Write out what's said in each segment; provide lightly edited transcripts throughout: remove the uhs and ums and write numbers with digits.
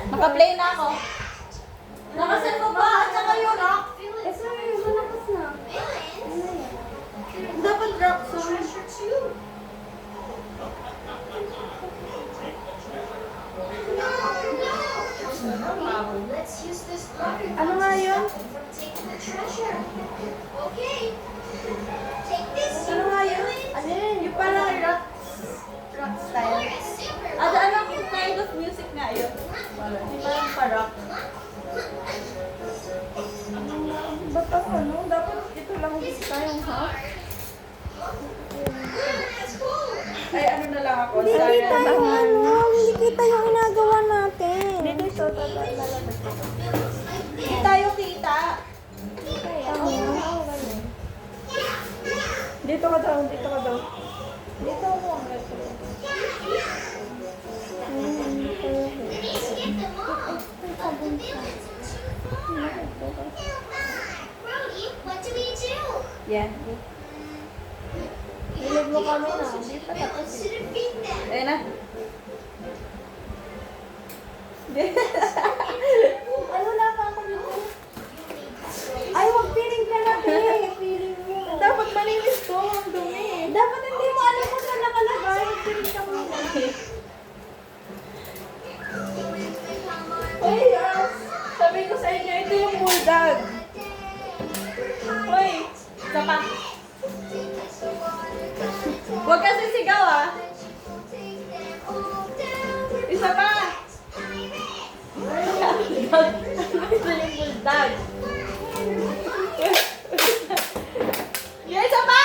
Naka-play na ako. Nakaset ko pa at saka yung rock. Eh, sorry, malakas na. Dapat rock song. Ano nga yun? Ano nga yun? Ano yun? Yung parang rock style. At anong kind of music nga yun? Yung parang pa-rock. Ba't ako, ano? Dapat ito lang gusto yung half. Ay, ano na lang ako. Hindi Sorry. kita yung ano, hindi kita yung ginagawa natin. Dito ito, Hindi tayo kita. Dito ka daw, dito ka daw. Dito ako ang Yan. Hilig mo kami na, hindi pa tapos. Ayun na. Ano na pa ako dito? Ay, wag piling ka na, be. Piling mo. Dapat malinis to. Ang dumi. Dapat hindi mo alam kung saan nakalagay. Piling ka muna. Uy, sabi ko sa inyo, ito yung bulldog. Uy, isa pa. Huwag kasi sigaw ah. Isa pa. Ito yung bulldog. Yung isa pa!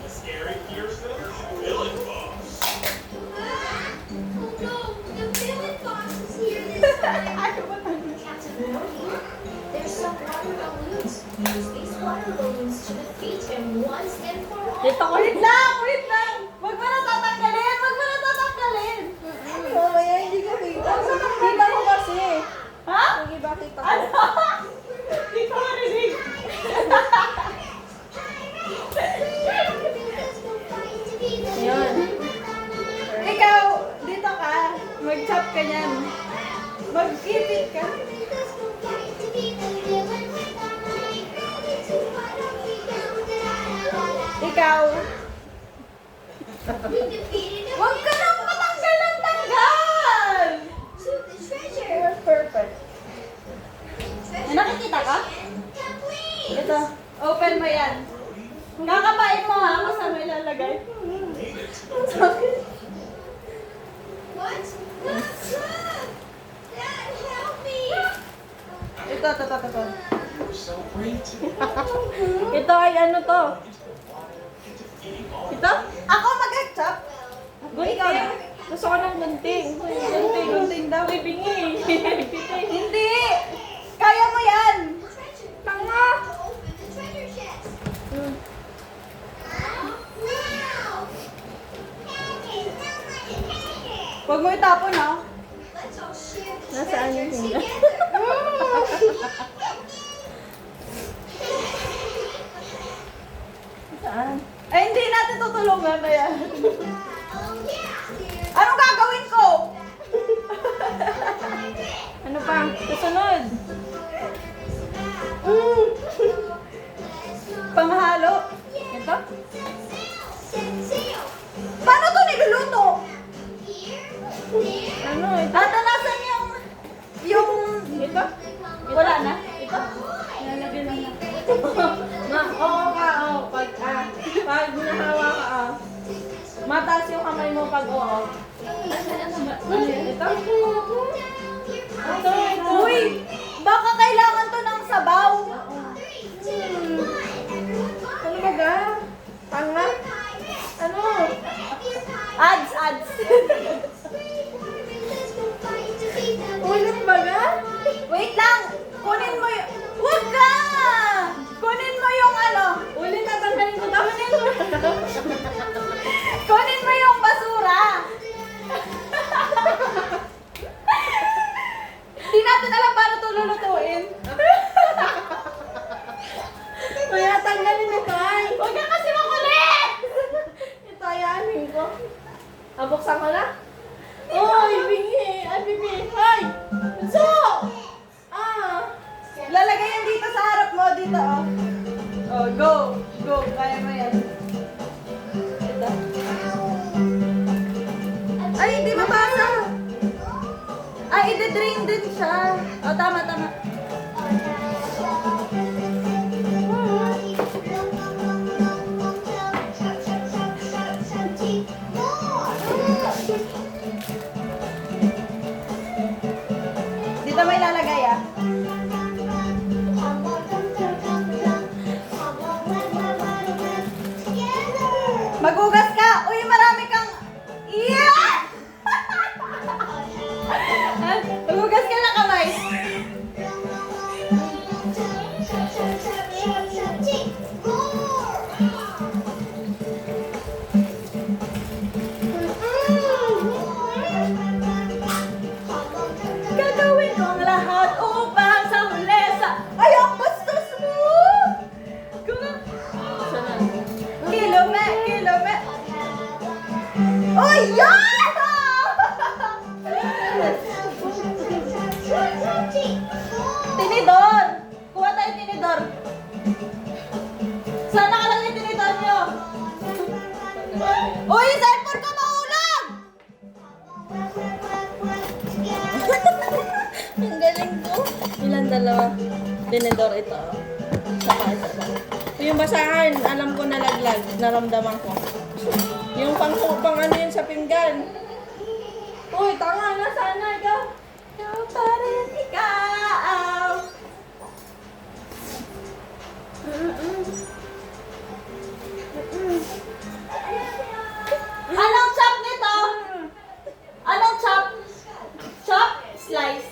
Scary, fearsome villain boss. There's some water balloons. Use these water balloons to defeat him once and for all. Dito ko. Wait lang! Wait lang! Huwag mo na tatanggalin! Huwag mo na tatanggalin! Mamaya hindi ko kita. Kita ko kasi. Ha? Sige, bakit ako? Ano? Hindi ko marinig. Yan. Ikaw, dito ka. Mag-chop ka niyan. Mag-ipit ka. Ikaw. Huwag ka nang matanggal ng tanggal! You're perfect. May nakikita ka? Ito. Open mo yan. Kakapain mo ha, kung saan mo ilalagay. Ito. You're so great. Ito ay ano to? Ito? Ako mag-chop. Ikaw na. Gusto ko ng gunting. Gunting daw. Ibingi. Hindi! Kaya mo yan! Tanga! Huwag mo itapon ha. Nasaan yung tingnan? Saan? Eh, hindi natin tutulungan na yan. Anong gagawin ko? Ano pa? Kasunod. Panghalo. Ito? Paano to niluluto? Ano? Ito? Ata nasan yung... Ito? Wala na? Ito? Lalagyan lang natin. Oo ka, oo. Pag nahawa ka, mataas yung kamay mo pag oo. Ito? Ito. Uy! Baka kailangan to ng sabaw. Ano ba ga? Tanga? Ano? Ads. Ulit ba ga? Wait lang! Kunin mo yung... Huwag ka! Kunin mo yung ano... Ulit, tatanggalin ko daw. Kunin mo yung basura! Hindi natin alam paano ito lulutuin. Go! Go! Kaya mo yan. Ito. Ay, hindi mabasa! Ay, ide-drain din siya. O, tama, tama. Dito may lalagay ah. Magugas ka! Uy, marami kang... Yeah! Magugas ka na kamay. Gagawin ko ang lahat upang sa huli sa... Ay, ang bastos mo! Sana. Kilome, kilome. Oh, yan! Tinidor! Kuha tayo tinidor. Saan nakalagay yung tinidor nyo? Uy, yung cellphone ko mahulog! Ang galing ko. Ilan dalawa? Tinidor ito. Saka isa ba? Yung basahan, alam ko nalaglag. Naramdaman ko. Yung pang ano yun sa pinggan. Uy, tanga na sana ikaw. Ikaw pa rin, ikaw. Anong chop nito? Anong chop? Chop? Slice?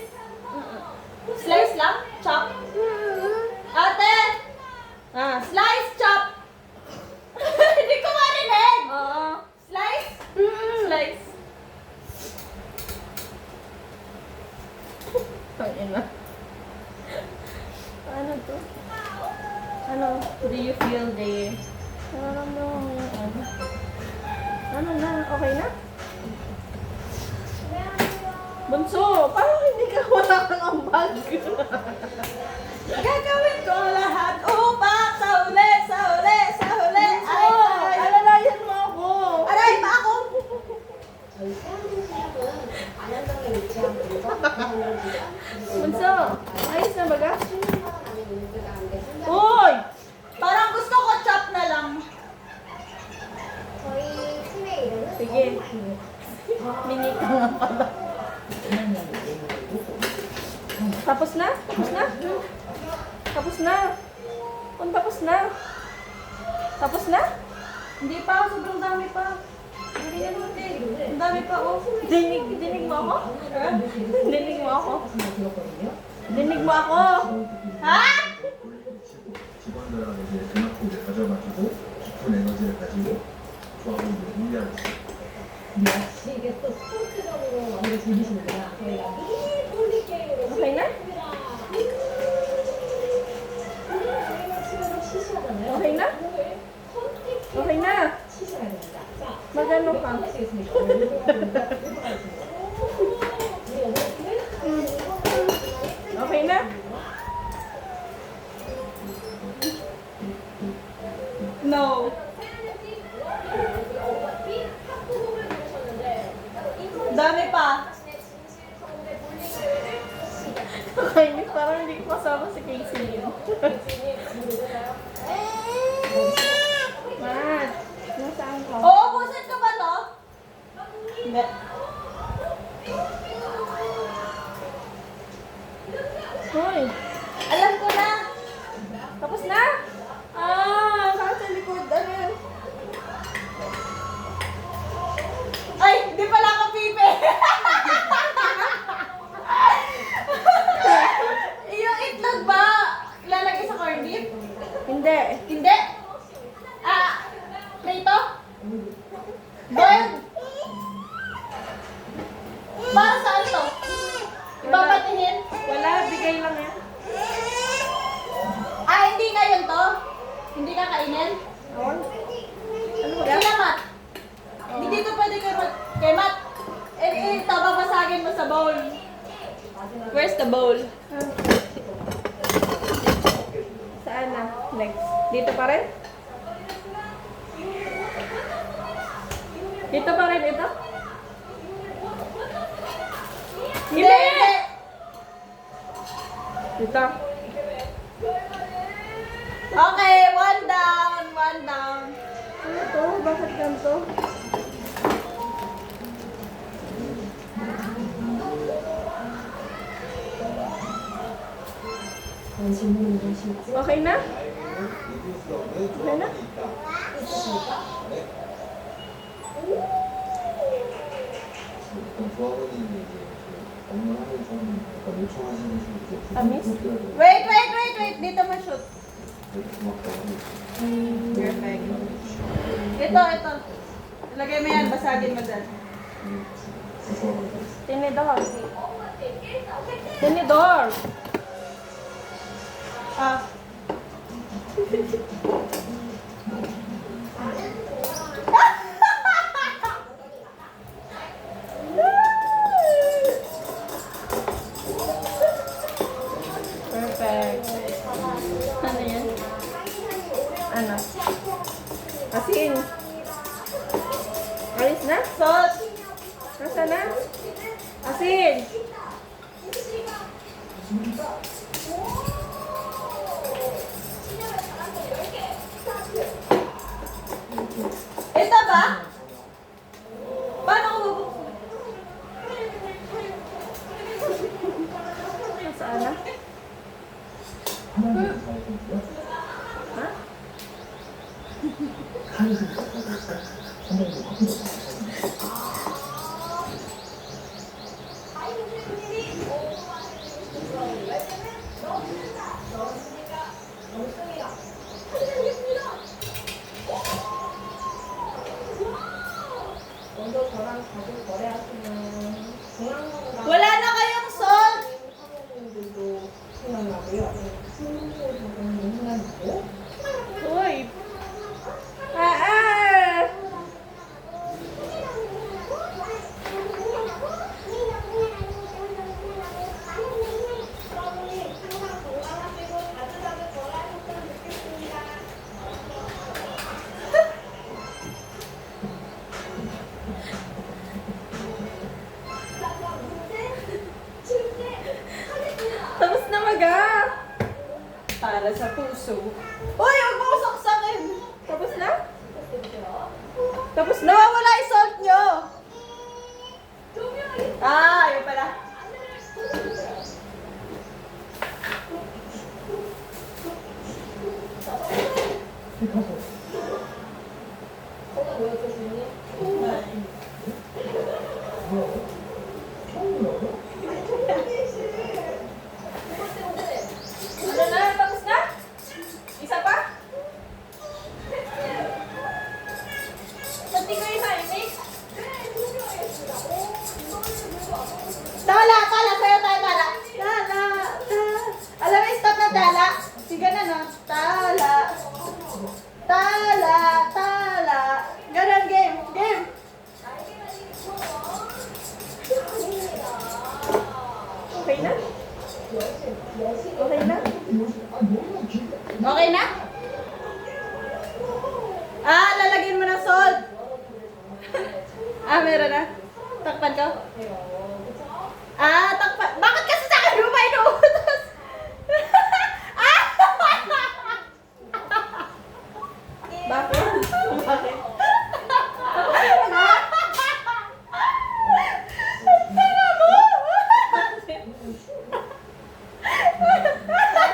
Slice lang? Chop? Ate! Ah, Slice, chop! Hindi ko marinig! oo. Slice? Slice. Ang ina. Ano to? Ano? Do you feel the... Nararamdaman mo yung ano? Ano na? Okay na? Bunso, parang hindi ka wala kang ambag. Gagawin ko lahat upang sa huli, sa huli, sa huli. Ay, ay. Alalayan mo ako. Aray pa ako! Bunso, ayos na baga? Uy! Parang gusto ko chop na lang. Sige. Mini ka nga pala. Tapos na? Tapos na? Tapos na? Kung tapos na? Tapos na? Hindi pa, sobrang dami pa. Hindi yan hindi. Ang dami pa, oh. Dinig mo ako? Dinig mo ako? Dinig mo ako? Ha? 기관들하고 이제 그만큼 이제 가져가지고 깊은 에너지를 가지고 조합을 이제 분리할 수 있어요. 역시 이게 또 스포츠적으로 완전 즐기시는구나. 저희가 미리 게임으로 Okay na? 저희가 집에서 시시하잖아요. Okay na? Okay na? 시시해야 됩니다. 자, Magano ka? 하시겠습니까? 하겠습니다. 우리 어머니는 Okay na? No. Dami pa. Okay, parang hindi ko kasama si Casey yun. Matt, nasaan ka? Oo, buset ka ba to? Hindi. Hoy, Alam ko na. tapos na? Ah, nasa likod. Ano yun? Ay, di pala ako pipi. Yung itlog ba ilalagay sa corned beef? Hindi. Hindi. Ah, dito? Boiled? Para saan to? Ibabatihin? Wala, bigay lang yan. Ah, hindi ngayon to? Hindi ka kainin? Ano ba? Sila, Mat? Hindi dito pwede kay Mat. Kay Mat, ito, babasagin mo sa bowl. Where's the bowl? Saan na? Next. Dito pa pa rin? Dito pa rin ito? Hindi! Dito. Okay, one down, one down. Ano to? Bakit ganito? 관심을 가실지 Okay na? Okay na? 일단 조합원님이 이제 업무하는 좀 약간 요청하시는 분들 Tamis? Wait. Dito mo shoot. 고맙다고 Perfect. Ito. Ilagay mo yan, basagin mo dyan. Tinidor. Tinidor. Ah. Perfect. Ano yan? Ano? Asin. Alis na? Salt. Nasa na? Asin. Ito ba? Paano ko bubuksan? Nasaan na? Ha? 먼저 저랑 자주 거래하시는 중앙선이랑 Wala na kayong salt. 사모님들도 생각나고요. 스무고 적은 생각나고 Uy! Ah! Tapos na maga! Para sa puso. Uy, huwag mo ko saksakin. Tapos na? Tapos nawawala yung salt nyo. Ah, yun pala. Ano na? Tapos na? Isa pa? Pati ko yung timing? Tala. Sa'yo tayo, tala. Alam mo yung stop na tala? Sige na, no? Tala. Ganun, game. Okay na? Okay na? Okay na? Ah, lalagyan mo ng salt. Meron na. Takpan ko. Takpan. Bakit kasi sa akin mo pa inuutos? Bakit? Bakit? Tanga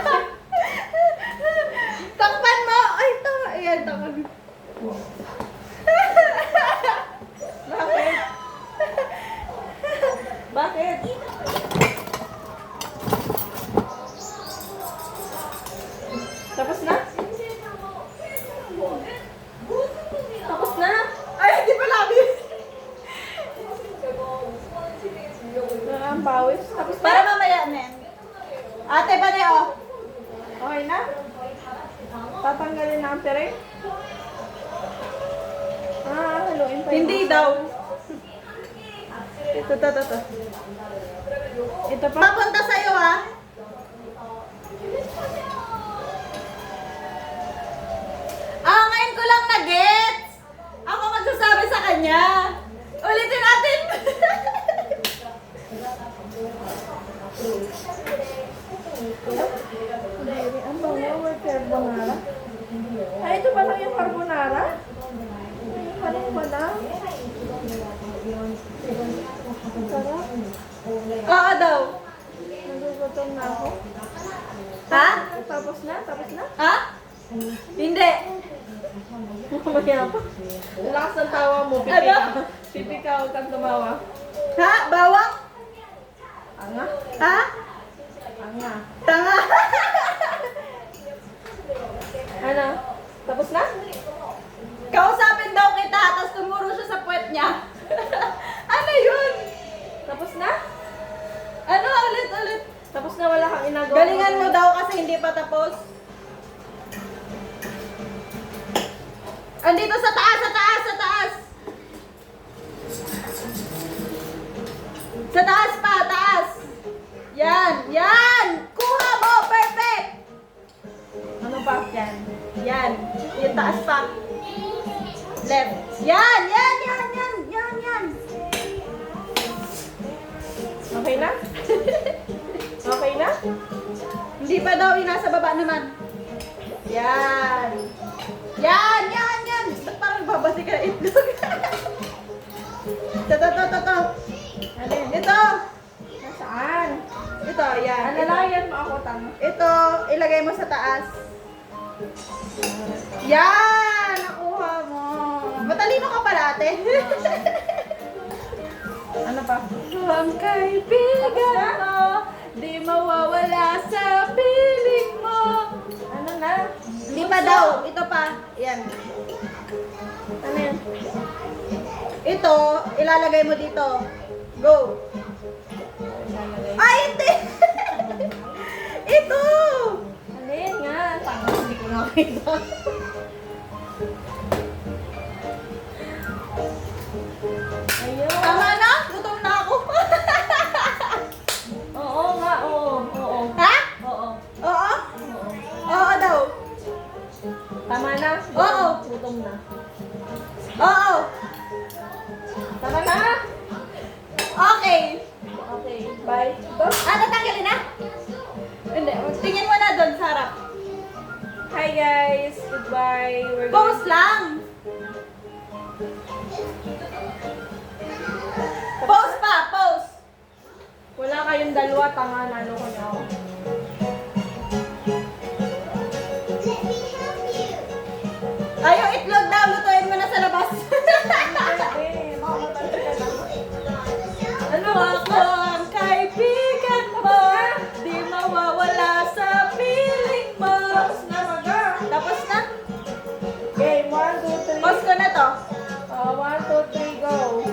mo! Takpan mo! Ay, tama. Ayan, takpan. Bakit? Bakit? Tapos na? Tapos na? Ay, hindi pa labi. Ang pawis. Tapos na? Para mamaya, men. Ate, bane, oh. Okay na? Tatanggalin na ang tire? Haluin pa yun. Hindi daw. Ito. Ito pa? Papunta sa'yo, ha? carbonara? Ano ba na? Sarap. Oo daw. Nagugutom na ako. Ha? Tapos na? Tapos na? Ha? Hindi. Mamaya pa. Lakas ng tawa mo. Pipi Ano? ka. Pipi ka, huwag kang tumawa. Ha? Bawang? Anga? Ha? Anga. Tanga. Ano? Tapos na? Kausapin daw kita, tapos tumuro siya sa puwet niya. Ano yun? Tapos na? Ano? Ulit. Tapos na, wala kang inagawa. Galingan mo daw kasi hindi pa tapos. Andito sa taas, sa taas, sa taas. Sa taas pa, taas. Yan. Kuha mo, perfect. Ano pa? Yan. Yung taas pa. Left. Yan. Okay na? Okay na? Hindi pa daw, yung nasa baba naman. Yan. Parang babasi ka ng itlog. Ito. Alin? Ito. Nasaan? Ito, yan. Alalayan mo ako, tama. Ito, ilagay mo sa taas. Yan! Nakuha mo. Matalino ka pala, ate. Ano pa? Ang kaibigan mo, di mawawala sa piling mo. Ano na? Hindi pa daw. Ito pa. Yan. Ano yan? Ito, ilalagay mo dito. Go. Ay, hindi! Ito! Alin nga? Tama, hindi ko nakita. Ayun. Tama na? Gutom na ako. Oo nga, oo. Ha? Oo. Oo? Oo daw. Tama na? Oo. Gutom na. Oo. Tama na? Okay. Okay, bye. Go. Tatanggalin na? Hindi. Tingin mo na doon sa harap. Hi guys, goodbye. We're Pause lang. Pause pa, pause. Wala kayong dalawa, tanga na ano ko na ako. Ay, yung itlog daw, lutuin mo na sa labas. Pwede, makamatay ka na. Ano ako ang kaibigan mo, di mawawala sa piling mo. Tapos na, maga. Tapos na? Okay, 1, 2, 3. Pause ko na to. 1, 2, 3, go.